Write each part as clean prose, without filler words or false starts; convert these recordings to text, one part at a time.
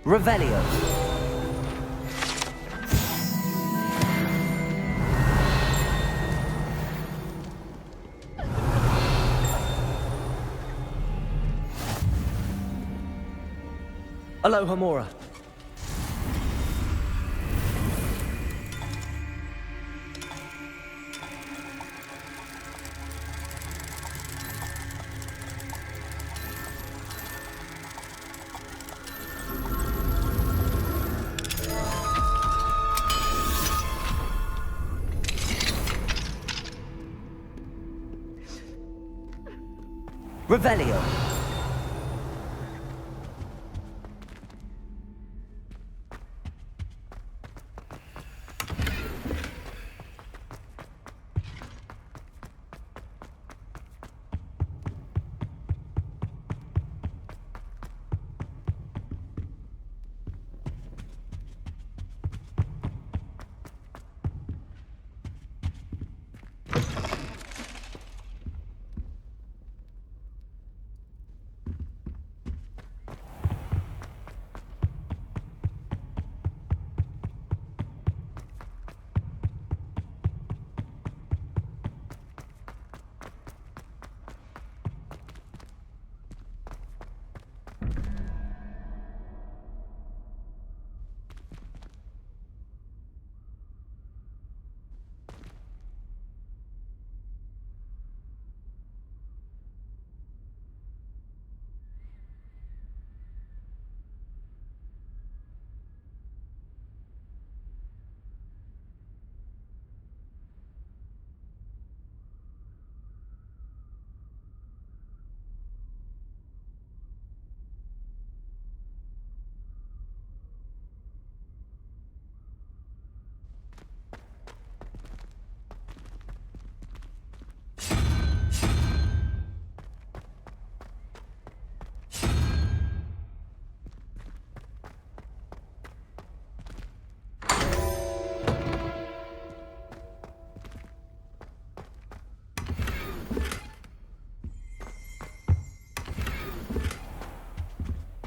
Revelio. Aloha Mora. Revelio.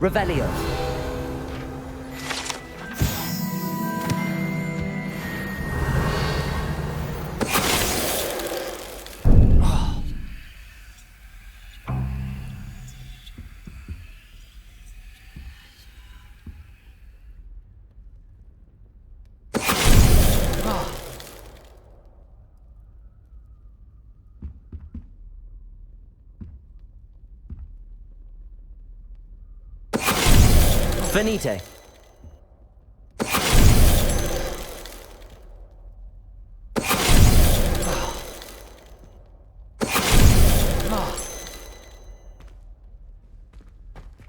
Revelio. Venite.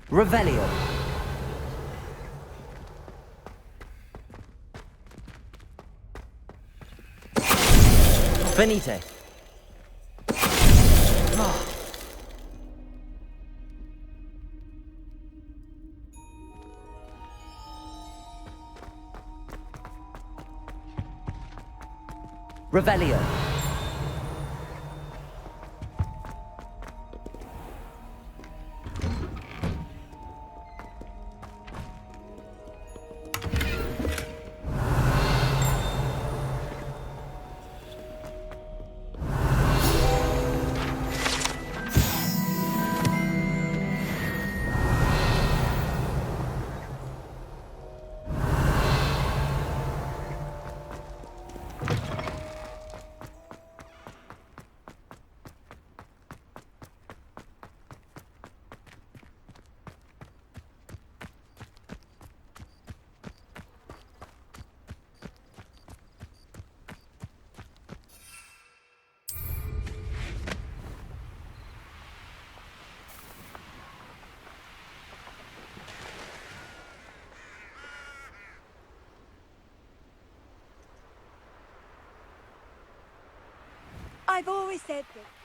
Revelio. Venite. Revelio. I've always said that.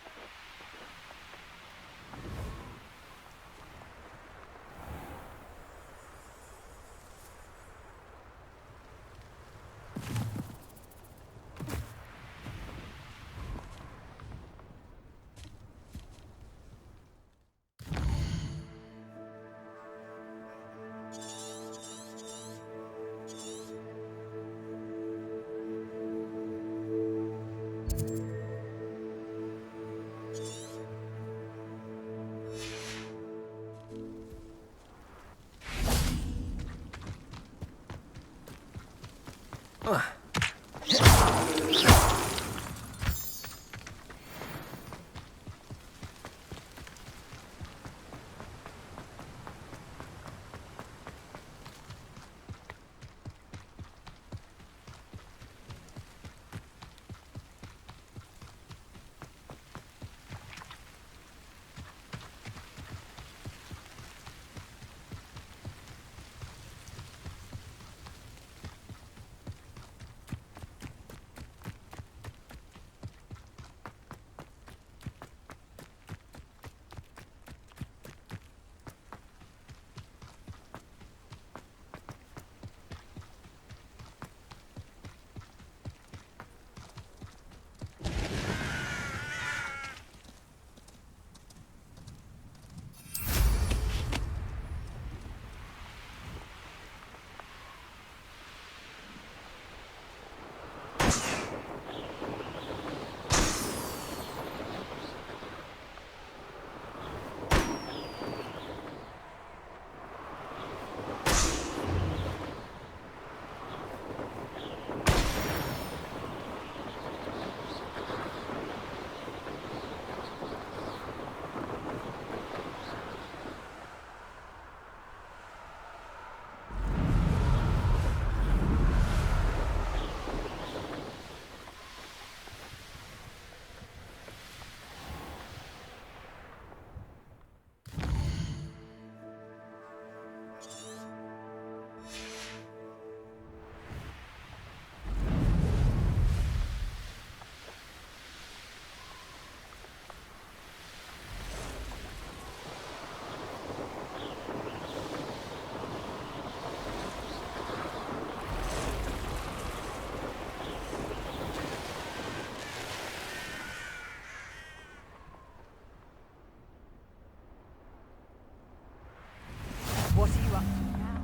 What are you up to now?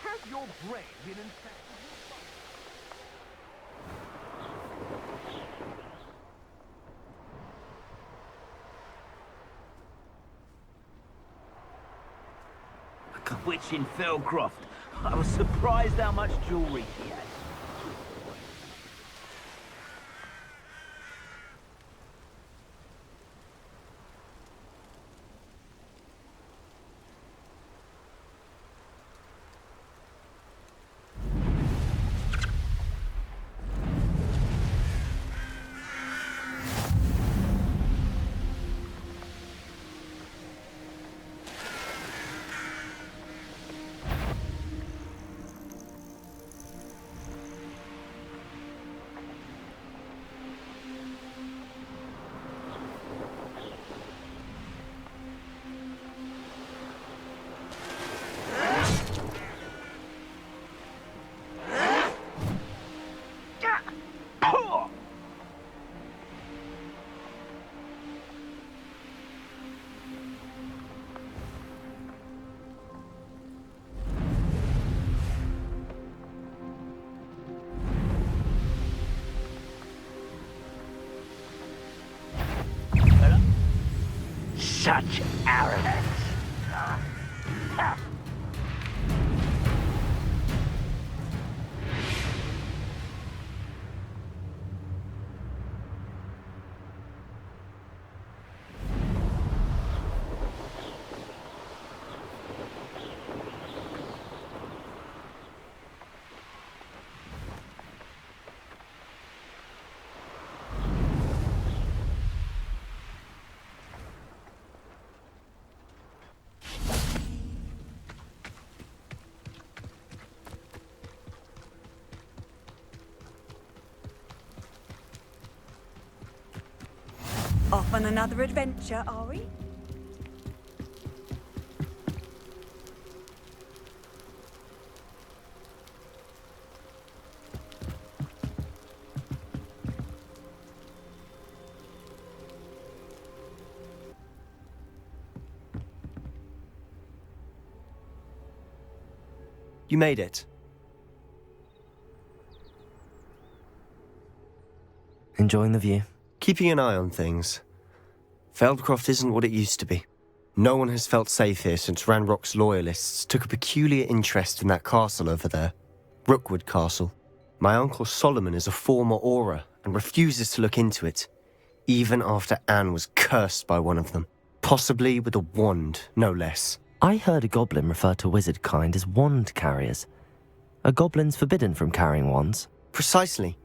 Has your brain been infected with fire? A witch in Feldcroft. I was surprised how much jewelry she had. Such arrogance. Off on another adventure, are we? You made it. Enjoying the view? Keeping an eye on things. Feldcroft isn't what it used to be. No one has felt safe here since Ranrock's loyalists took a peculiar interest in that castle over there. Rookwood Castle. My uncle Solomon is a former Auror and refuses to look into it, even after Anne was cursed by one of them. Possibly with a wand, no less. I heard a goblin refer to wizard kind as wand carriers. Are goblins forbidden from carrying wands? Precisely.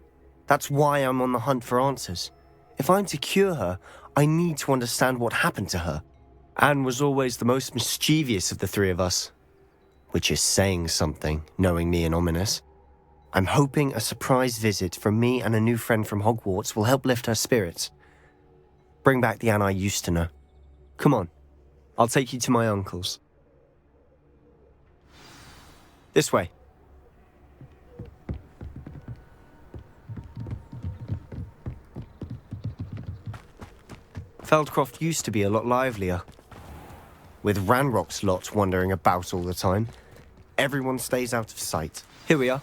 That's why I'm on the hunt for answers. If I'm to cure her, I need to understand what happened to her. Anne was always the most mischievous of the three of us. Which is saying something, knowing me and ominous. I'm hoping a surprise visit from me and a new friend from Hogwarts will help lift her spirits. Bring back the Anne I used to know. Come on, I'll take you to my uncle's. This way. Feldcroft used to be a lot livelier. With Ranrock's lot wandering about all the time, everyone stays out of sight. Here we are.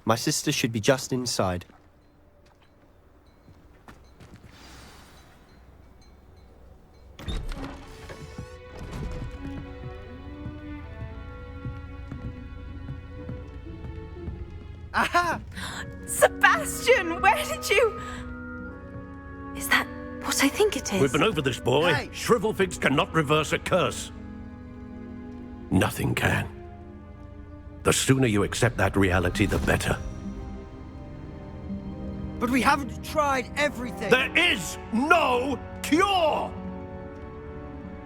My sister should be just inside. Aha! Sebastian, where did you... Is that what I think it is? We've been over this, boy. Hey. Shrivelfigs cannot reverse a curse. Nothing can. The sooner you accept that reality, the better. But we haven't tried everything. There is no cure!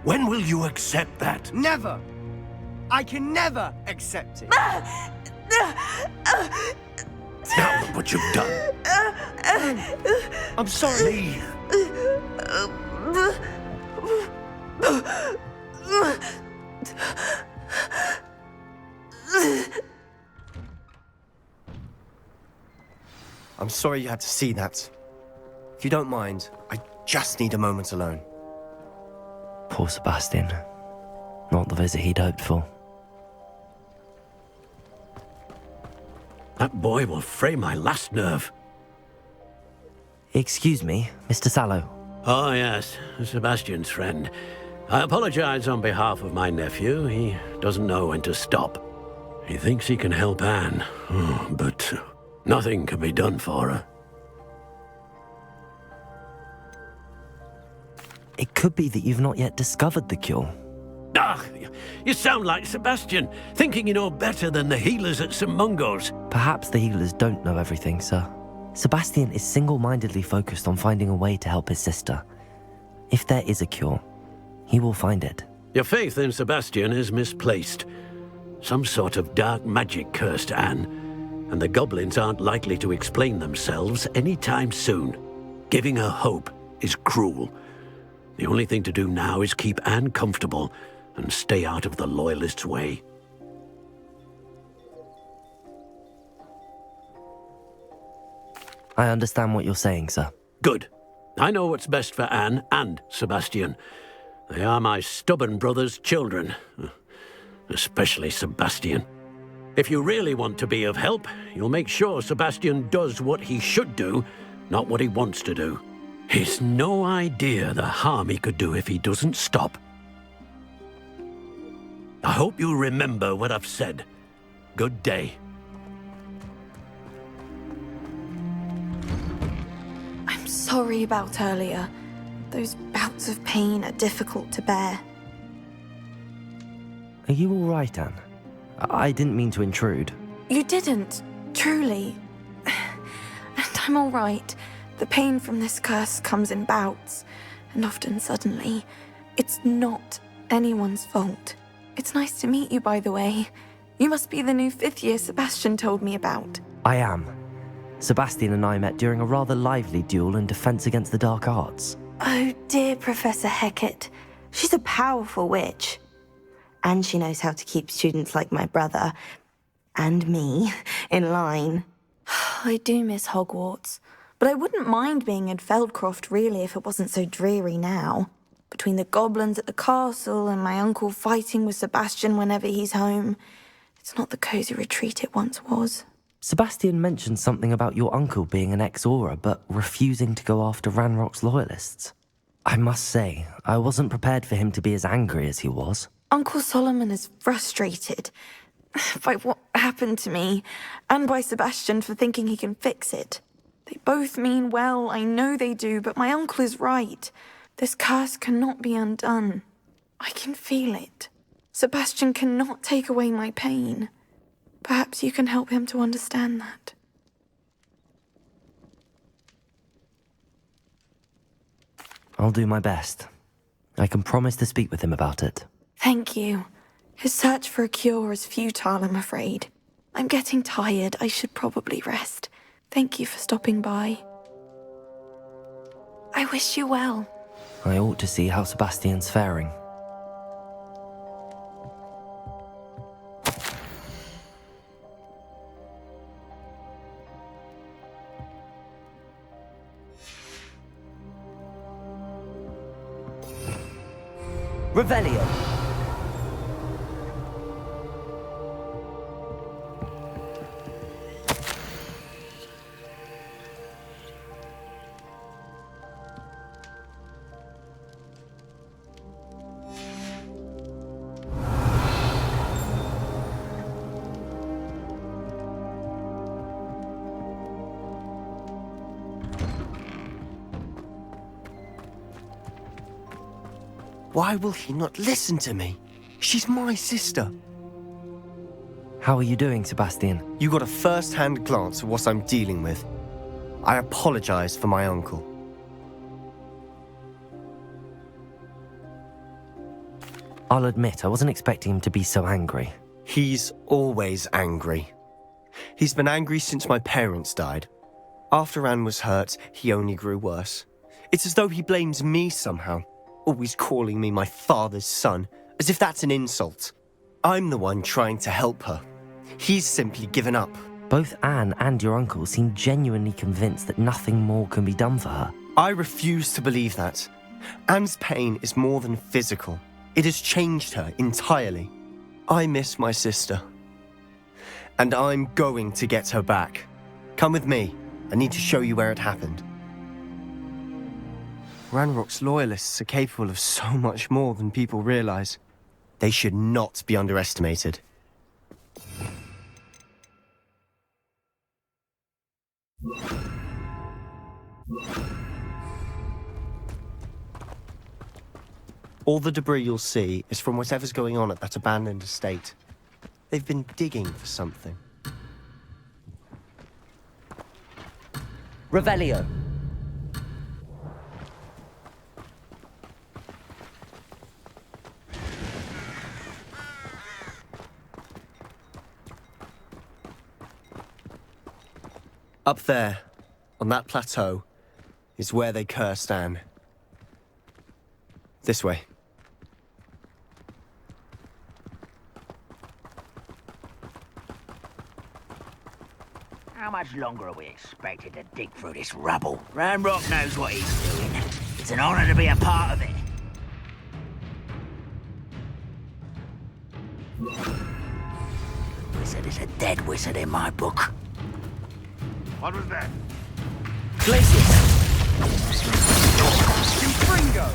When will you accept that? Never. I can never accept it. Now look what you've done. I'm sorry. Leave. I'm sorry you had to see that. If you don't mind, I just need a moment alone. Poor Sebastian. Not the visit he'd hoped for. That boy will fray my last nerve. Excuse me, Mr. Sallow. Oh, yes, Sebastian's friend. I apologize on behalf of my nephew. He doesn't know when to stop. He thinks he can help Anne, but nothing can be done for her. It could be that you've not yet discovered the cure. Ah, you sound like Sebastian, thinking you know better than the healers at St. Mungo's. Perhaps the healers don't know everything, sir. Sebastian is single-mindedly focused on finding a way to help his sister. If there is a cure, he will find it. Your faith in Sebastian is misplaced. Some sort of dark magic cursed Anne, and the goblins aren't likely to explain themselves anytime soon. Giving her hope is cruel. The only thing to do now is keep Anne comfortable and stay out of the Loyalists' way. I understand what you're saying, sir. Good. I know what's best for Anne and Sebastian. They are my stubborn brother's children. Especially Sebastian. If you really want to be of help, you'll make sure Sebastian does what he should do, not what he wants to do. He's no idea the harm he could do if he doesn't stop. I hope you remember what I've said. Good day. I'm sorry about earlier. Those bouts of pain are difficult to bear. Are you all right, Anne? I didn't mean to intrude. You didn't, truly. And I'm all right. The pain from this curse comes in bouts, and often suddenly. It's not anyone's fault. It's nice to meet you, by the way. You must be the new 5th year Sebastian told me about. I am. Sebastian and I met during a rather lively duel in defense against the dark arts. Oh, dear Professor Hecat. She's a powerful witch. And she knows how to keep students like my brother, and me, in line. I do miss Hogwarts, but I wouldn't mind being in Feldcroft, really, if it wasn't so dreary now. Between the goblins at the castle and my uncle fighting with Sebastian whenever he's home, it's not the cosy retreat it once was. Sebastian mentioned something about your uncle being an ex-Auror, but refusing to go after Ranrock's loyalists. I must say, I wasn't prepared for him to be as angry as he was. Uncle Solomon is frustrated by what happened to me, and by Sebastian for thinking he can fix it. They both mean well, I know they do, but my uncle is right. This curse cannot be undone. I can feel it. Sebastian cannot take away my pain. Perhaps you can help him to understand that. I'll do my best. I can promise to speak with him about it. Thank you. His search for a cure is futile, I'm afraid. I'm getting tired. I should probably rest. Thank you for stopping by. I wish you well. I ought to see how Sebastian's faring. Revelio. Why will he not listen to me? She's my sister. How are you doing, Sebastian? You got a first-hand glance at what I'm dealing with. I apologize for my uncle. I'll admit, I wasn't expecting him to be so angry. He's always angry. He's been angry since my parents died. After Anne was hurt, he only grew worse. It's as though he blames me somehow, always calling me my father's son, as if that's an insult. I'm the one trying to help her. He's simply given up. Both Anne and your uncle seem genuinely convinced that nothing more can be done for her. I refuse to believe that. Anne's pain is more than physical. It has changed her entirely. I miss my sister. And I'm going to get her back. Come with me. I need to show you where it happened. Ranrock's loyalists are capable of so much more than people realize. They should not be underestimated. All the debris you'll see is from whatever's going on at that abandoned estate. They've been digging for something. Revelio. Up there, on that plateau, is where they cursed Anne. This way. How much longer are we expected to dig through this rubble? Ranrock knows what he's doing. It's an honor to be a part of it. Wizard is a dead wizard in my book. What was that? Glacius. Confringo.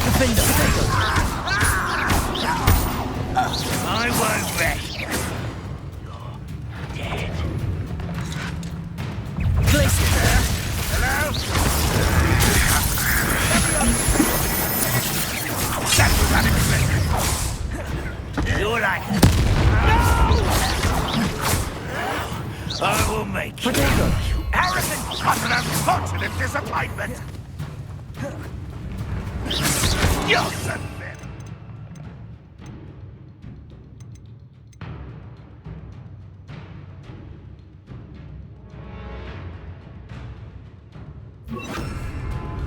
Defender. I won't rest. You're dead. Glacius. Hello? You're like... I will make you. Arrogant, utter unfortunate disappointment! You're the man.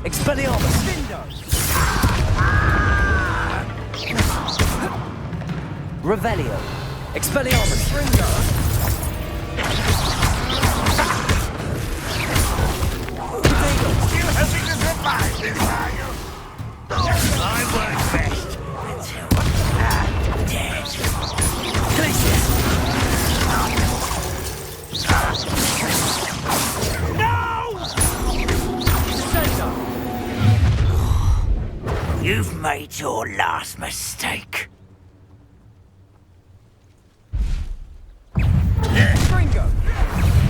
Expelliarmus. Revelio. Expelliarmus. Still hoping to survive this, are you? I won't rest until I'm dead. Glacius. No! Descender. You've made your last mistake. Fringo!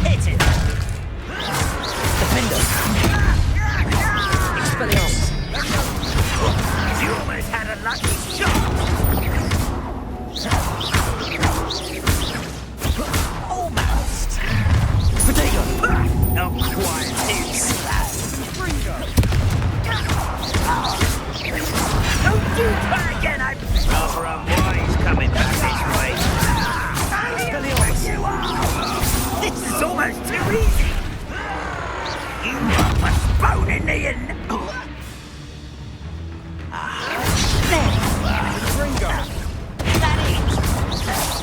Hit it! Defender! Expelliarmus! You almost had a lucky shot! Almost! Potato! Not quite too slow. Fringo! Don't do that again, I'm rather unwise coming back this way. Expelliarmus! This is almost too easy! You are postponing the end! Fringo! That is!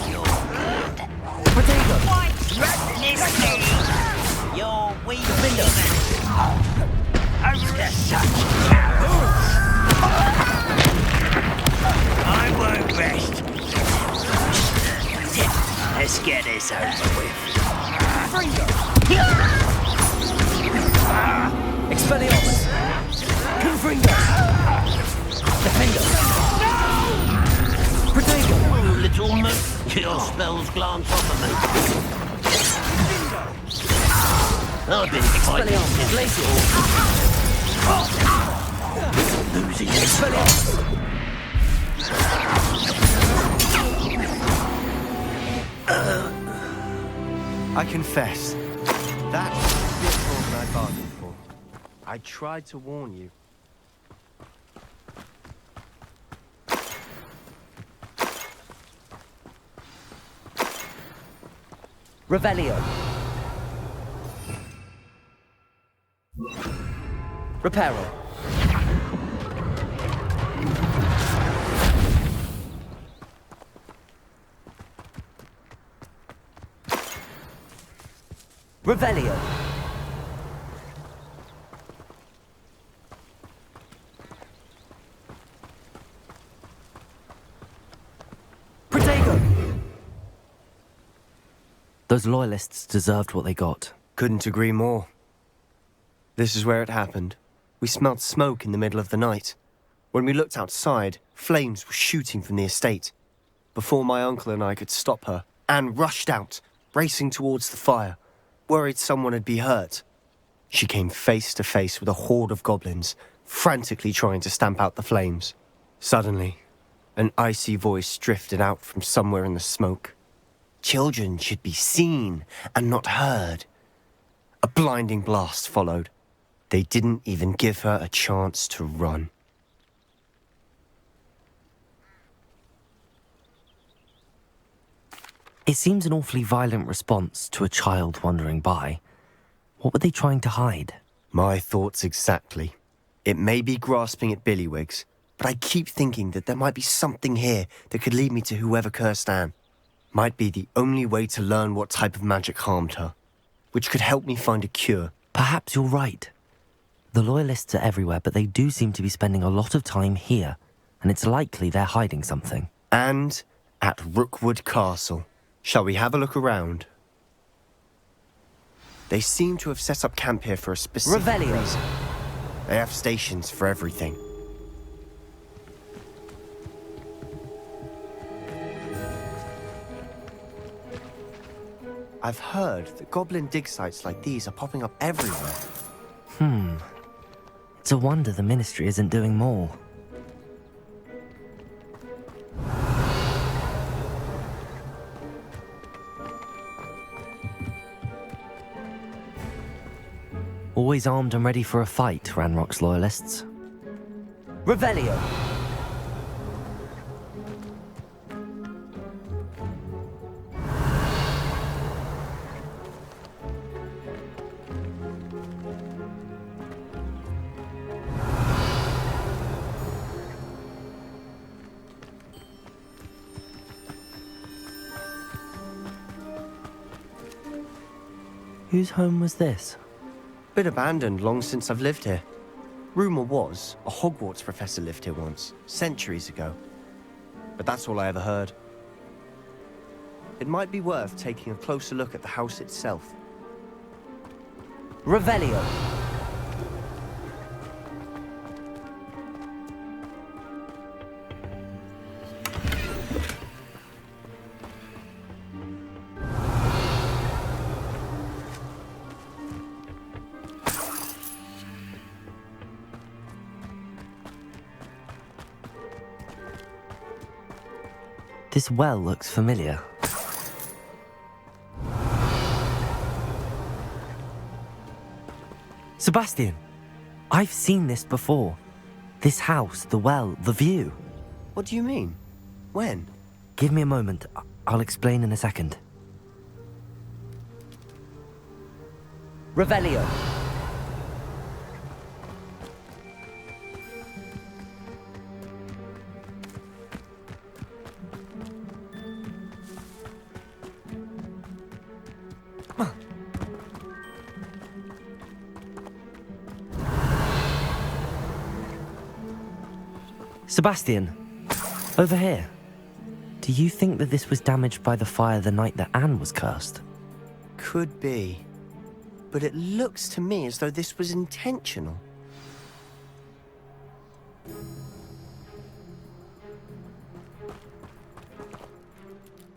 You're good. Potato! Quite recklessly! You're weak. Defender! Over to such cowards! I won't rest. Let's get this over with. Fringo! Expelliarmus! Confringo! Defender! Potato! Little moose, your spells glance off of me. I've been fighting Expelliarmus! Glacial! losing Expelliarmus! I confess, that was a bit more than I bargained for. I tried to warn you. Revelio. Reparo. Revelio. Protego. Those loyalists deserved what they got. Couldn't agree more. This is where it happened. We smelled smoke in the middle of the night. When we looked outside, flames were shooting from the estate. Before my uncle and I could stop her, Anne rushed out, racing towards the fire, worried someone had been hurt. She came face to face with a horde of goblins, frantically trying to stamp out the flames. Suddenly, an icy voice drifted out from somewhere in the smoke. Children should be seen and not heard. A blinding blast followed. They didn't even give her a chance to run. It seems an awfully violent response to a child wandering by. What were they trying to hide? My thoughts exactly. It may be grasping at Billywigs, but I keep thinking that there might be something here that could lead me to whoever cursed Anne. Might be the only way to learn what type of magic harmed her, which could help me find a cure. Perhaps you're right. The loyalists are everywhere, but they do seem to be spending a lot of time here, and it's likely they're hiding something. And at Rookwood Castle. Shall we have a look around? They seem to have set up camp here for a specific Revelio. reason. They have stations for everything. I've heard that goblin dig sites like these are popping up everywhere. It's a wonder the Ministry isn't doing more. Always armed and ready for a fight, Ranrock's loyalists. Revelio. Whose home was this? Been abandoned long since I've lived here. Rumour was a Hogwarts professor lived here once, centuries ago. But that's all I ever heard. It might be worth taking a closer look at the house itself. Revelio. This well looks familiar. Sebastian, I've seen this before. This house, the well, the view. What do you mean? When? Give me a moment. I'll explain in a second. Revelio. Sebastian, over here. Do you think that this was damaged by the fire the night that Anne was cursed? Could be. But it looks to me as though this was intentional.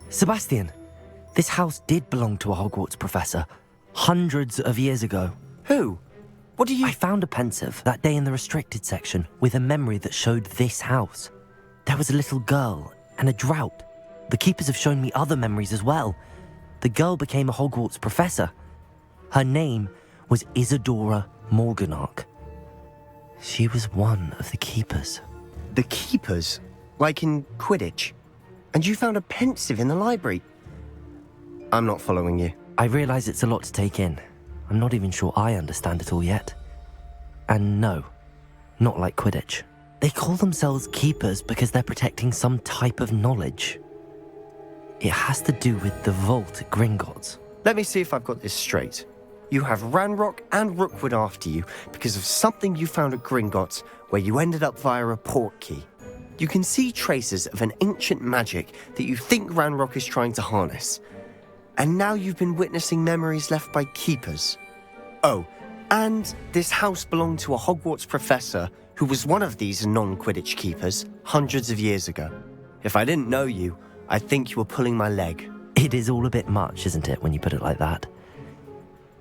Sebastian, this house did belong to a Hogwarts professor, hundreds of years ago. Who? What do you... I found a pensive that day in the restricted section with a memory that showed this house. There was a little girl and a drought. The keepers have shown me other memories as well. The girl became a Hogwarts professor. Her name was Isadora Morganach. She was one of the keepers. The keepers? Like in Quidditch? And you found a pensive in the library? I'm not following you. I realize it's a lot to take in. I'm not even sure I understand it all yet. And no, not like Quidditch. They call themselves keepers because they're protecting some type of knowledge. It has to do with the vault at Gringotts. Let me see if I've got this straight. You have Ranrock and Rookwood after you because of something you found at Gringotts where you ended up via a port key. You can see traces of an ancient magic that you think Ranrock is trying to harness. And now you've been witnessing memories left by keepers. Oh, and this house belonged to a Hogwarts professor who was one of these non-Quidditch keepers hundreds of years ago. If I didn't know you, I'd think you were pulling my leg. It is all a bit much, isn't it, when you put it like that?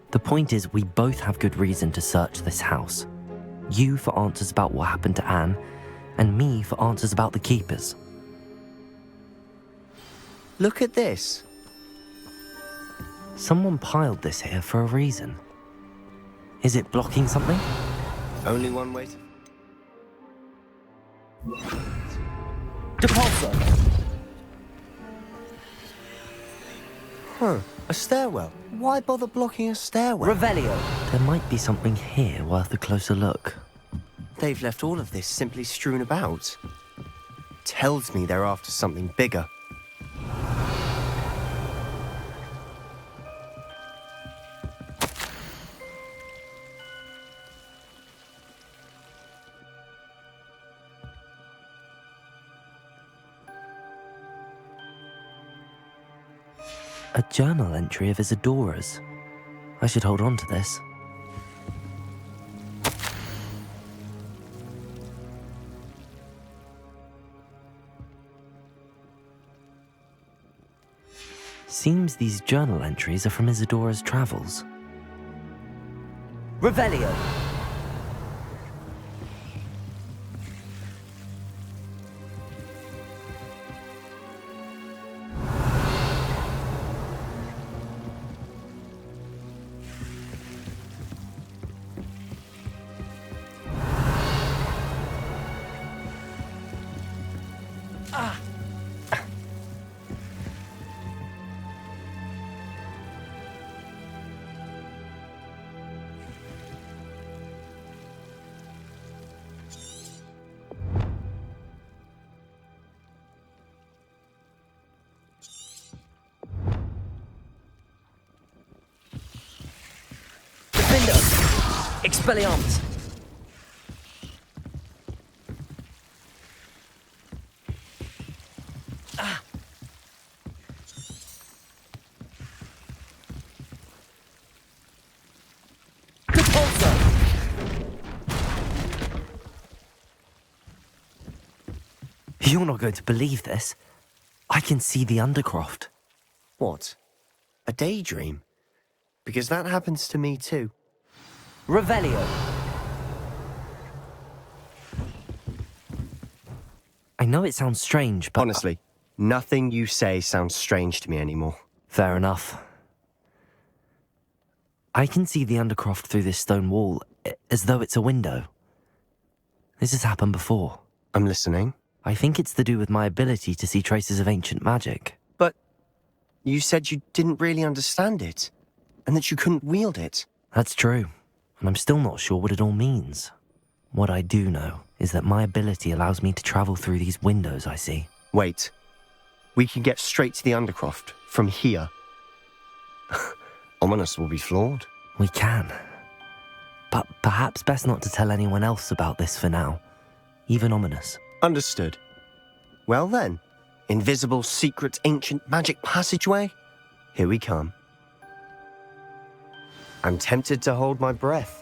The point is, we both have good reason to search this house. You for answers about what happened to Anne, and me for answers about the keepers. Look at this. Someone piled this here for a reason. Is it blocking something? Only one way to... Depulso. Huh, a stairwell. Why bother blocking a stairwell? Revelio. There might be something here worth a closer look. They've left all of this simply strewn about. Tells me they're after something bigger. A journal entry of Isadora's. I should hold on to this. Seems these journal entries are from Isadora's travels. Revelio. Expelliarmus. Depulso. You're not going to believe this. I can see the Undercroft. What? A daydream? Because that happens to me too. Revelio. I know it sounds strange, but... Honestly, Nothing you say sounds strange to me anymore. Fair enough. I can see the Undercroft through this stone wall, as though it's a window. This has happened before. I'm listening. I think it's to do with my ability to see traces of ancient magic. But you said you didn't really understand it, and that you couldn't wield it. That's true, and I'm still not sure what it all means. What I do know is that my ability allows me to travel through these windows I see. Wait. We can get straight to the Undercroft from here. Ominous will be floored. We can. But perhaps best not to tell anyone else about this for now. Even Ominous. Understood. Well then, invisible, secret, ancient magic passageway? Here we come. I'm tempted to hold my breath.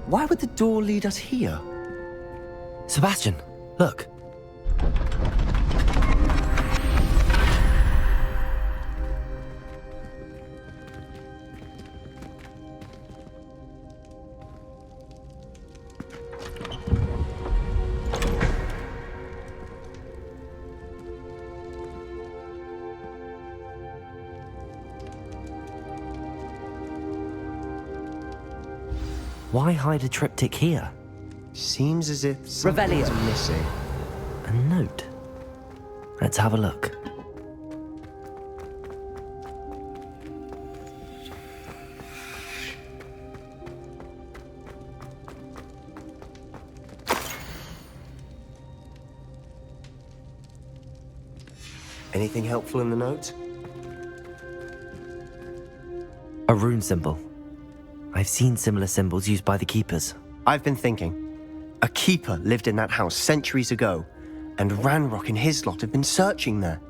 Why would the door lead us here? Sebastian, look. Why hide a triptych here? Seems as if something's Revelio. missing. A note. Let's have a look. Anything helpful in the note? A rune symbol. I've seen similar symbols used by the keepers. I've been thinking. A keeper lived in that house centuries ago, and Ranrock and his lot have been searching there.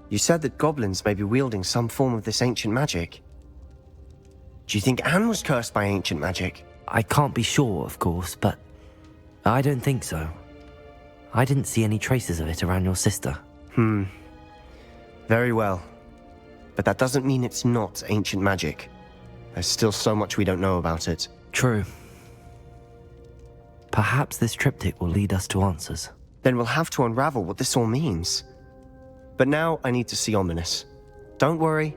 You said that goblins may be wielding some form of this ancient magic. Do you think Anne was cursed by ancient magic? I can't be sure, of course, but I don't think so. I didn't see any traces of it around your sister. Very well. But that doesn't mean it's not ancient magic. There's still so much we don't know about it. True. Perhaps this triptych will lead us to answers. Then we'll have to unravel what this all means. But now I need to see Ominous. Don't worry,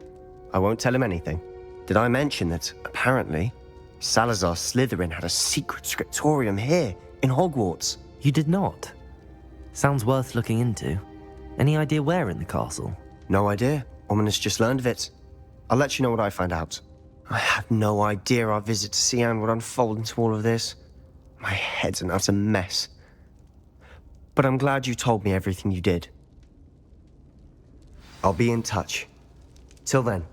I won't tell him anything. Did I mention that, apparently, Salazar Slytherin had a secret scriptorium here, in Hogwarts? You did not? Sounds worth looking into. Any idea where in the castle? No idea. Ominous just learned of it. I'll let you know what I find out. I had no idea our visit to see Anne would unfold into all of this. My head's an utter mess. But I'm glad you told me everything you did. I'll be in touch. Till then.